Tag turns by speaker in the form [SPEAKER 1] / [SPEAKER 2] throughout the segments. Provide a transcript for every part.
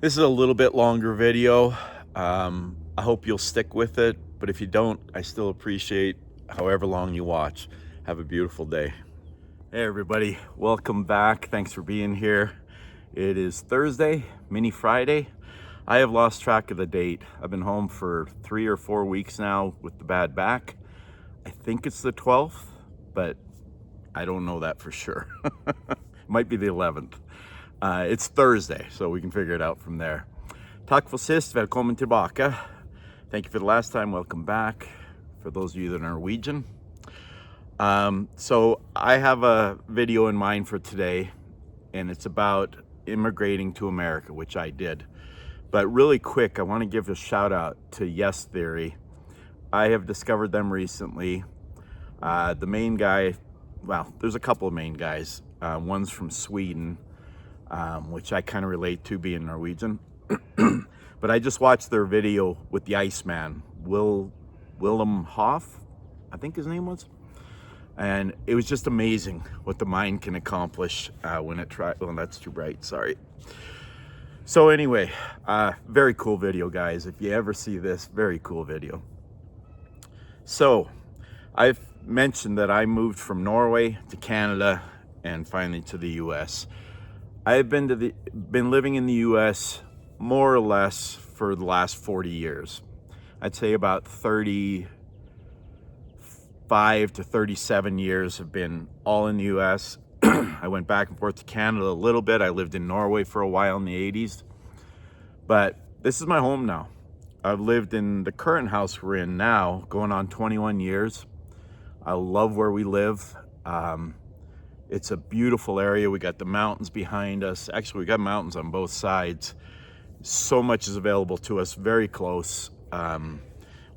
[SPEAKER 1] This is a little bit longer video. I hope you'll stick with it, but if you don't, I still appreciate however long you watch. Have a beautiful day. Hey everybody, welcome back. Thanks for being here. It is Thursday, mini Friday. I have lost track of the date. I've been home for 3 or 4 weeks now with the bad back. I think it's the 12th, but I don't know that for sure. Might be the 11th. It's Thursday, so we can figure it out from there. Tack för sist, välkommen tillbaka. Thank you for the last time, welcome back. For those of you that are Norwegian. So I have a video in mind for today, and it's about immigrating to America, which I did. But really quick, I want to give a shout out to Yes Theory. I have discovered them recently. The main guy, well, there's a couple of main guys. One's from Sweden, which I kind of relate to being Norwegian. But I just watched their video with the Iceman, Willem Hoff, I think his name was. And it was just amazing what the mind can accomplish when it tries. Well, that's too bright, sorry. So anyway, very cool video, guys. If you ever see this, very cool video. So I've mentioned that I moved from Norway to Canada and finally to the US. I've been living in the US more or less for the last 40 years. I'd say about 35 to 37 years have been all in the US. I went back and forth to Canada a little bit. I lived in Norway for a while in the 80s. But this is my home now. I've lived in the current house we're in now, going on 21 years. I love where we live. It's a beautiful area. We got the mountains behind us. Actually, we got mountains on both sides. So much is available to us, very close.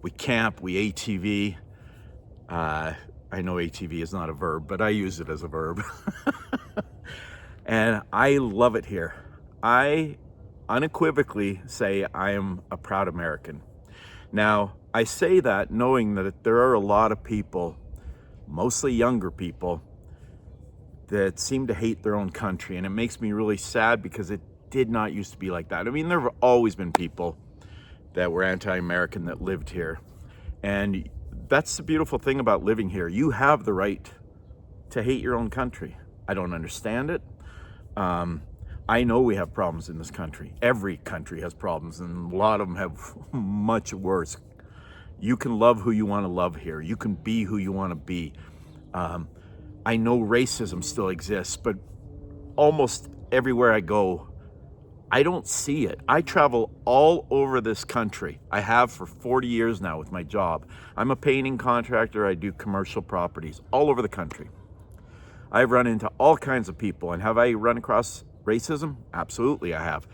[SPEAKER 1] We camp, we ATV. I know ATV is not a verb, but I use it as a verb. And I love it here. I unequivocally say I am a proud American. Now, I say that knowing that there are a lot of people, mostly younger people, that seem to hate their own country. And it makes me really sad because it did not used to be like that. I mean, there have always been people that were anti-American that lived here. And that's the beautiful thing about living here. You have the right to hate your own country. I don't understand it. I know we have problems in this country. Every country has problems, and a lot of them have much worse. You can love who you want to love here. You can be who you want to be. I know racism still exists, but almost everywhere I go, I don't see it. I travel all over this country. I have for 40 years now with my job. I'm a painting contractor. I do commercial properties all over the country. I've run into all kinds of people. And have I run across racism? Absolutely, I have.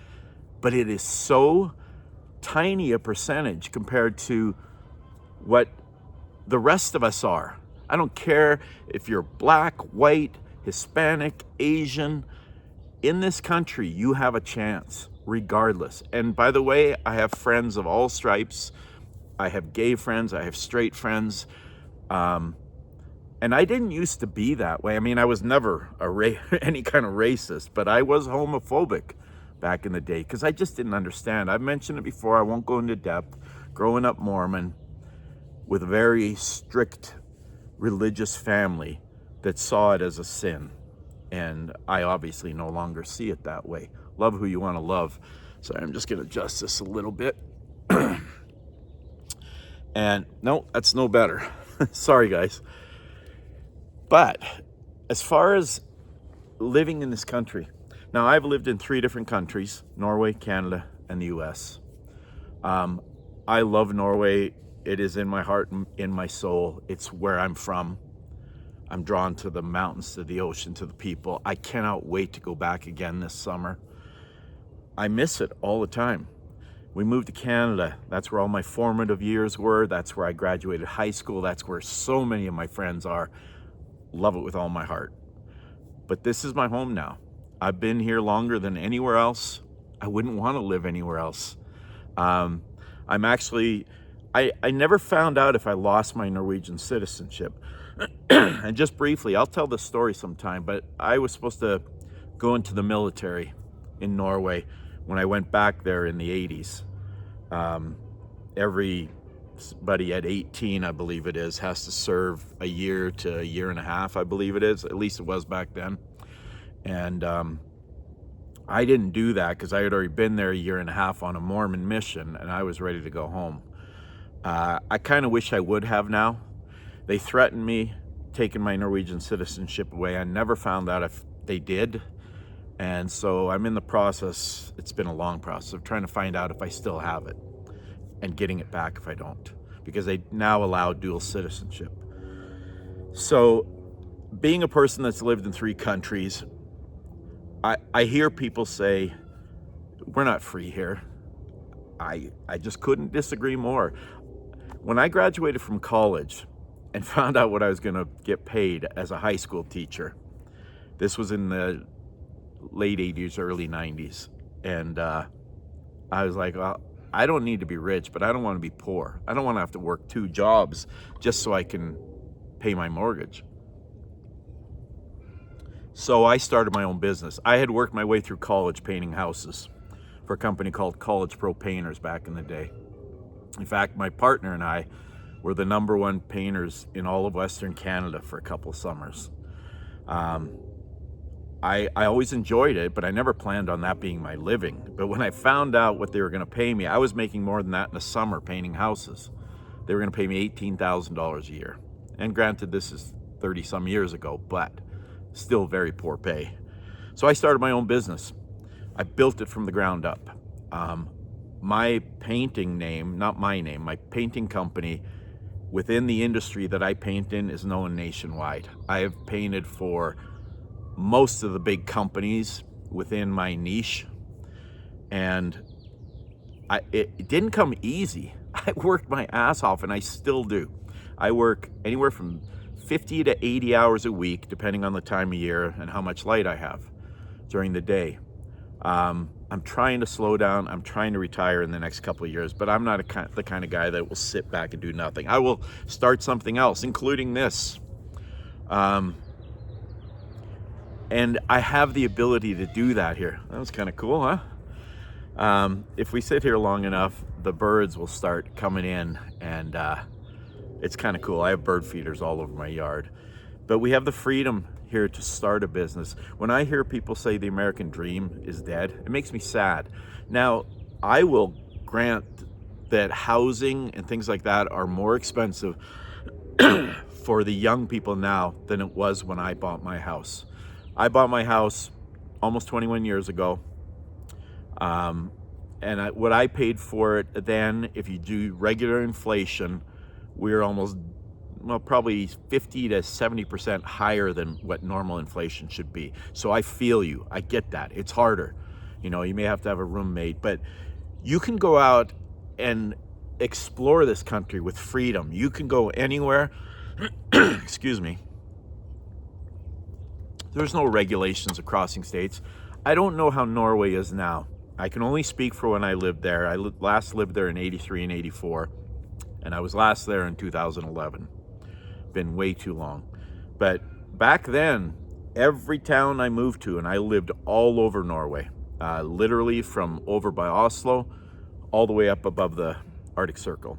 [SPEAKER 1] But it is so tiny a percentage compared to what the rest of us are. I don't care if you're black, white, Hispanic, Asian. In this country, you have a chance, regardless. And by the way, I have friends of all stripes. I have gay friends, I have straight friends. And I didn't used to be that way. I mean, I was never any kind of racist, but I was homophobic back in the day because I just didn't understand. I've mentioned it before, I won't go into depth. Growing up Mormon with a very strict religious family that saw it as a sin. And I obviously no longer see it that way. Love who you want to love. Sorry, I'm just going to adjust this a little bit. And no, that's no better. Sorry, guys. But as far as living in this country, now I've lived in 3 different countries, Norway, Canada, and the US. I love Norway. It is in my heart and in my soul. It's where I'm from. I'm drawn to the mountains, to the ocean, to the people. I cannot wait to go back again this summer. I miss it all the time. We moved to Canada. That's where all my formative years were. That's where I graduated high school. That's where so many of my friends are. Love it with all my heart. But this is my home now. I've been here longer than anywhere else. I wouldn't want to live anywhere else. I'm actually, I never found out if I lost my Norwegian citizenship. And just briefly, I'll tell this story sometime, but I was supposed to go into the military in Norway when I went back there in the 80s. Everybody at 18, I believe it is, has to serve a year to a year and a half, I believe it is. At least it was back then. And I didn't do that because I had already been there a year and a half on a Mormon mission, and I was ready to go home. I kind of wish I would have now. They threatened me taking my Norwegian citizenship away. I never found out if they did. And so I'm in the process, it's been a long process, of trying to find out if I still have it and getting it back if I don't, because they now allow dual citizenship. So being a person that's lived in 3 countries, I hear people say, we're not free here. I just couldn't disagree more. When I graduated from college and found out what I was going to get paid as a high school teacher, this was in the late 80s, early 90s. And I was like, well, I don't need to be rich, but I don't want to be poor. I don't want to have to work 2 jobs just so I can pay my mortgage. So I started my own business. I had worked my way through college painting houses for a company called College Pro Painters back in the day. In fact, my partner and I were the #1 painters in all of Western Canada for a couple of summers. I always enjoyed it, but I never planned on that being my living. But when I found out what they were going to pay me, I was making more than that in a summer painting houses. They were going to pay me $18,000 a year. And granted, this is 30 some years ago, but still very poor pay. So I started my own business. I built it from the ground up. My painting name, not my name, my painting company within the industry that I paint in is known nationwide. I have painted for most of the big companies within my niche, and it didn't come easy. I worked my ass off, and I still do. I work anywhere from 50 to 80 hours a week, depending on the time of year and how much light I have during the day. I'm trying to slow down. I'm trying to retire in the next couple of years, but I'm not the kind of guy that will sit back and do nothing. I will start something else, including this. And I have the ability to do that here. That was kind of cool, huh? If we sit here long enough, the birds will start coming in, and it's kind of cool. I have bird feeders all over my yard. But we have the freedom here to start a business. When I hear people say the American dream is dead, it makes me sad. Now, I will grant that housing and things like that are more expensive for the young people now than it was when I bought my house. I bought my house almost 21 years ago. And what I paid for it then, if you do regular inflation, we're almost, well, probably 50 to 70% higher than what normal inflation should be. So I feel you. I get that. It's harder. You know, you may have to have a roommate, but you can go out and explore this country with freedom. You can go anywhere. Excuse me. There's no regulations of crossing states. I don't know how Norway is now. I can only speak for when I lived there. I last lived there in 83 and 84, and I was last there in 2011. Been way too long. But back then, every town I moved to, and I lived all over Norway, literally from over by Oslo all the way up above the Arctic Circle.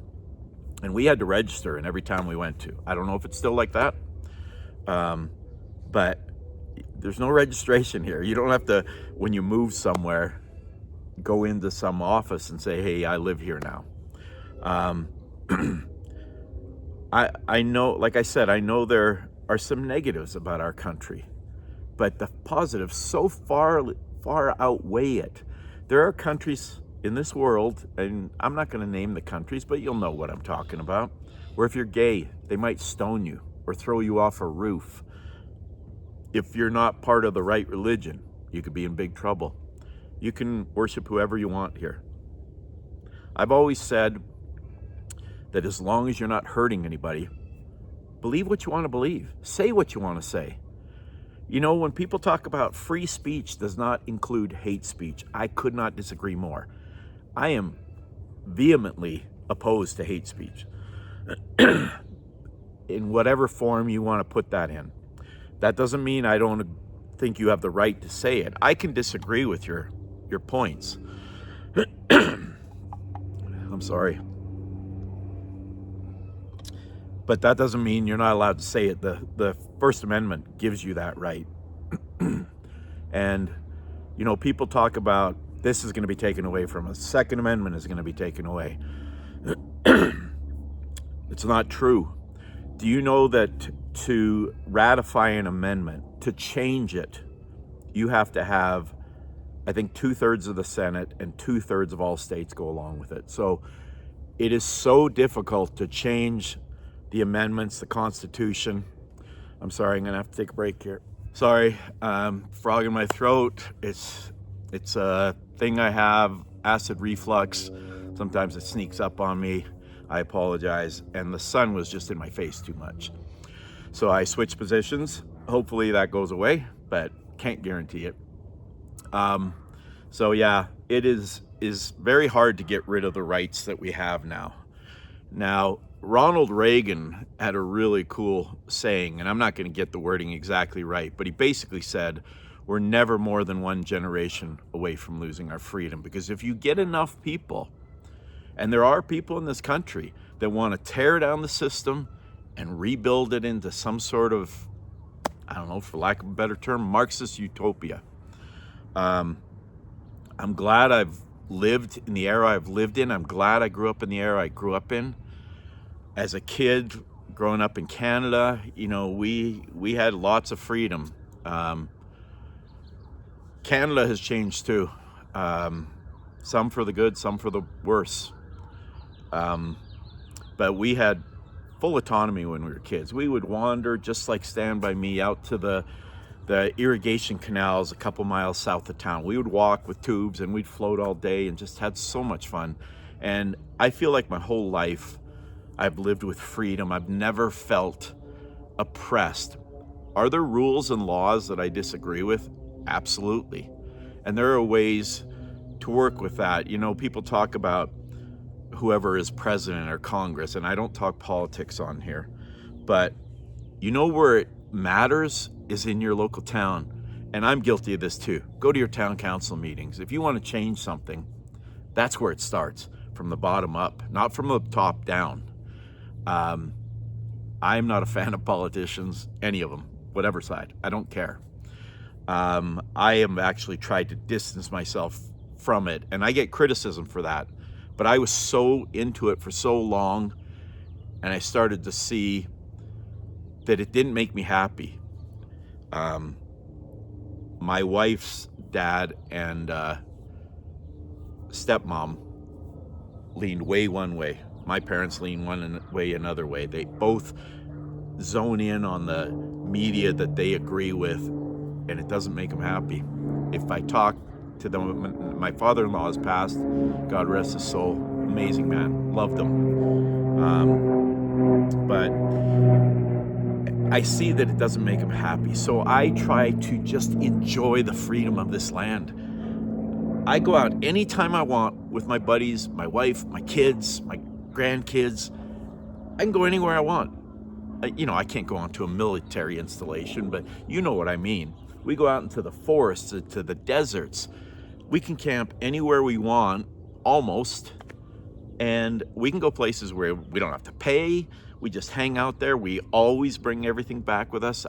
[SPEAKER 1] And we had to register in every town we went to. I don't know if it's still like that, but there's no registration here. You don't have to, when you move somewhere, go into some office and say, hey, I live here now. I know, like I said, I know there are some negatives about our country, but the positives so far outweigh it. There are countries in this world, and I'm not going to name the countries, but you'll know what I'm talking about, where if you're gay, they might stone you or throw you off a roof. If you're not part of the right religion, you could be in big trouble. You can worship whoever you want here. I've always said that as long as you're not hurting anybody, believe what you want to believe. Say what you want to say. You know, when people talk about free speech does not include hate speech, I could not disagree more. I am vehemently opposed to hate speech in whatever form you want to put that in. That doesn't mean I don't think you have the right to say it. I can disagree with your points, I'm sorry. But that doesn't mean you're not allowed to say it. The First Amendment gives you that right. And, you know, people talk about this is going to be taken away from us. Second Amendment is going to be taken away. It's not true. Do you know that to ratify an amendment, to change it, you have to have, I think, 2/3 of the Senate and 2/3 of all states go along with it. So it is so difficult to change the amendments, the Constitution. I'm sorry, I'm gonna have to take a break here. Sorry, frog in my throat. It's a thing I have, acid reflux. Sometimes it sneaks up on me. I apologize. And the sun was just in my face too much. So I switched positions. Hopefully that goes away, but can't guarantee it. So yeah, it is very hard to get rid of the rights that we have now. Now, Ronald Reagan had a really cool saying, and I'm not going to get the wording exactly right, but he basically said, we're never more than one generation away from losing our freedom. Because if you get enough people, and there are people in this country that want to tear down the system and rebuild it into some sort of, I don't know, for lack of a better term, Marxist utopia. I'm glad I've lived in the era I've lived in. I'm glad I grew up in the era I grew up in. As a kid, growing up in Canada, you know, we had lots of freedom. Canada has changed too. Some for the good, some for the worse. But we had full autonomy when we were kids. We would wander, just like Stand By Me, out to the irrigation canals a couple miles south of town. We would walk with tubes and we'd float all day and just had so much fun. And I feel like my whole life I've lived with freedom. I've never felt oppressed. Are there rules and laws that I disagree with? Absolutely. And there are ways to work with that. You know, people talk about whoever is president or Congress, and I don't talk politics on here, but you know where it matters is in your local town. And I'm guilty of this too. Go to your town council meetings. If you want to change something, that's where it starts, from the bottom up, not from the top down. I'm not a fan of politicians, any of them, whatever side. I don't care. I am actually tried to distance myself from it, and I get criticism for that. But I was so into it for so long, and I started to see that it didn't make me happy. My wife's dad and stepmom leaned way one way. My parents lean one way, another way. They both zone in on the media that they agree with, and it doesn't make them happy. If I talk to them, my father-in-law has passed, God rest his soul, amazing man, loved him. But I see that it doesn't make him happy, so I try to just enjoy the freedom of this land. I go out anytime I want with my buddies, my wife, my kids, my grandkids. I can go anywhere I want. You know, I can't go onto a military installation, but you know what I mean. We go out into the forests, to the deserts. We can camp anywhere we want, almost, and we can go places where we don't have to pay. We just hang out there. We always bring everything back with us.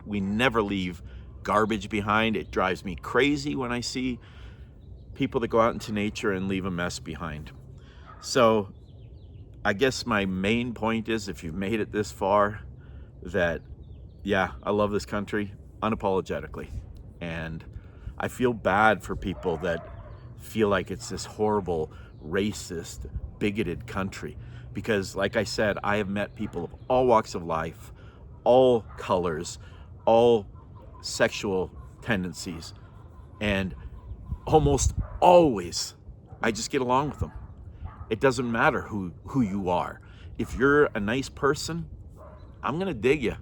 [SPEAKER 1] We never leave garbage behind. It drives me crazy when I see people that go out into nature and leave a mess behind. So I guess my main point is, if you've made it this far, that, yeah, I love this country unapologetically. And I feel bad for people that feel like it's this horrible, racist, bigoted country. Because, like I said, I have met people of all walks of life, all colors, all sexual tendencies. And almost always, I just get along with them. It doesn't matter who you are. If you're a nice person, I'm gonna dig you.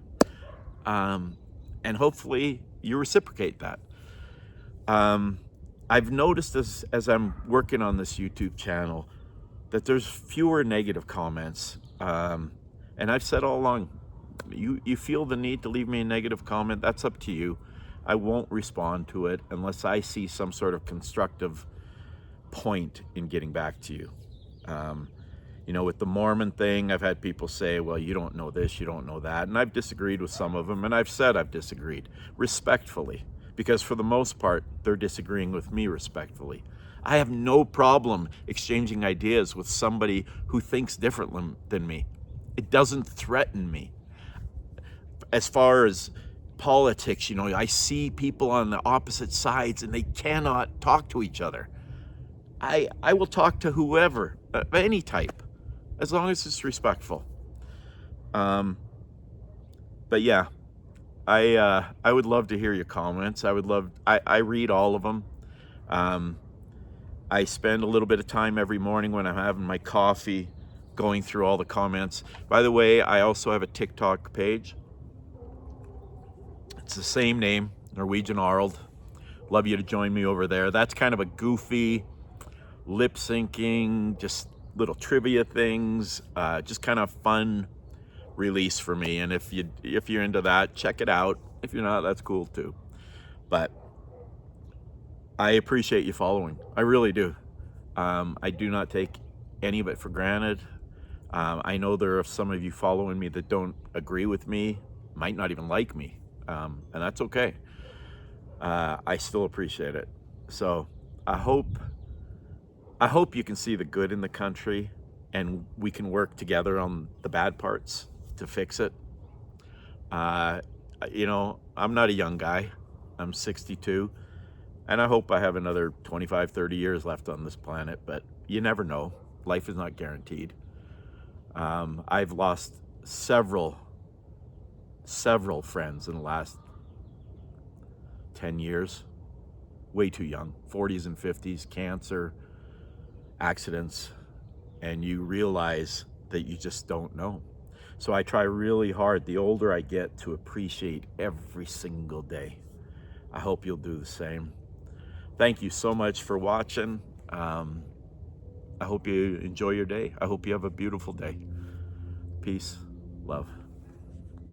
[SPEAKER 1] And hopefully you reciprocate that. I've noticed as I'm working on this YouTube channel that there's fewer negative comments. And I've said all along, you feel the need to leave me a negative comment, that's up to you. I won't respond to it unless I see some sort of constructive point in getting back to you. You know, with the Mormon thing, I've had people say, well, you don't know this, you don't know that. And I've disagreed with some of them, and I've said I've disagreed respectfully, because for the most part, they're disagreeing with me respectfully. I have no problem exchanging ideas with somebody who thinks differently than me. It doesn't threaten me. As far as politics, you know, I see people on the opposite sides and they cannot talk to each other. I will talk to whoever, any type, as long as it's respectful. But yeah, I would love to hear your comments. I read all of them. I spend a little bit of time every morning when I'm having my coffee going through all the comments. By the way, I also have a TikTok page. It's the same name, Norwegian Arnold. Love you to join me over there. That's kind of a goofy, lip syncing, just little trivia things, just kind of fun release for me. And if you're into that, check it out. If you're not, that's cool too. But I appreciate you following. I really do. I do not take any of it for granted. I know there are some of you following me that don't agree with me, might not even like me, and that's okay. I still appreciate it. So I hope you can see the good in the country, and we can work together on the bad parts to fix it. You know, I'm not a young guy. I'm 62, and I hope I have another 25, 30 years left on this planet, but you never know. Life is not guaranteed. I've lost several friends in the last 10 years. Way too young, 40s and 50s, cancer, accidents, and you realize that you just don't know. So I try really hard, the older I get, to appreciate every single day. I hope you'll do the same. Thank you so much for watching. I hope you enjoy your day. I hope you have a beautiful day. Peace, love.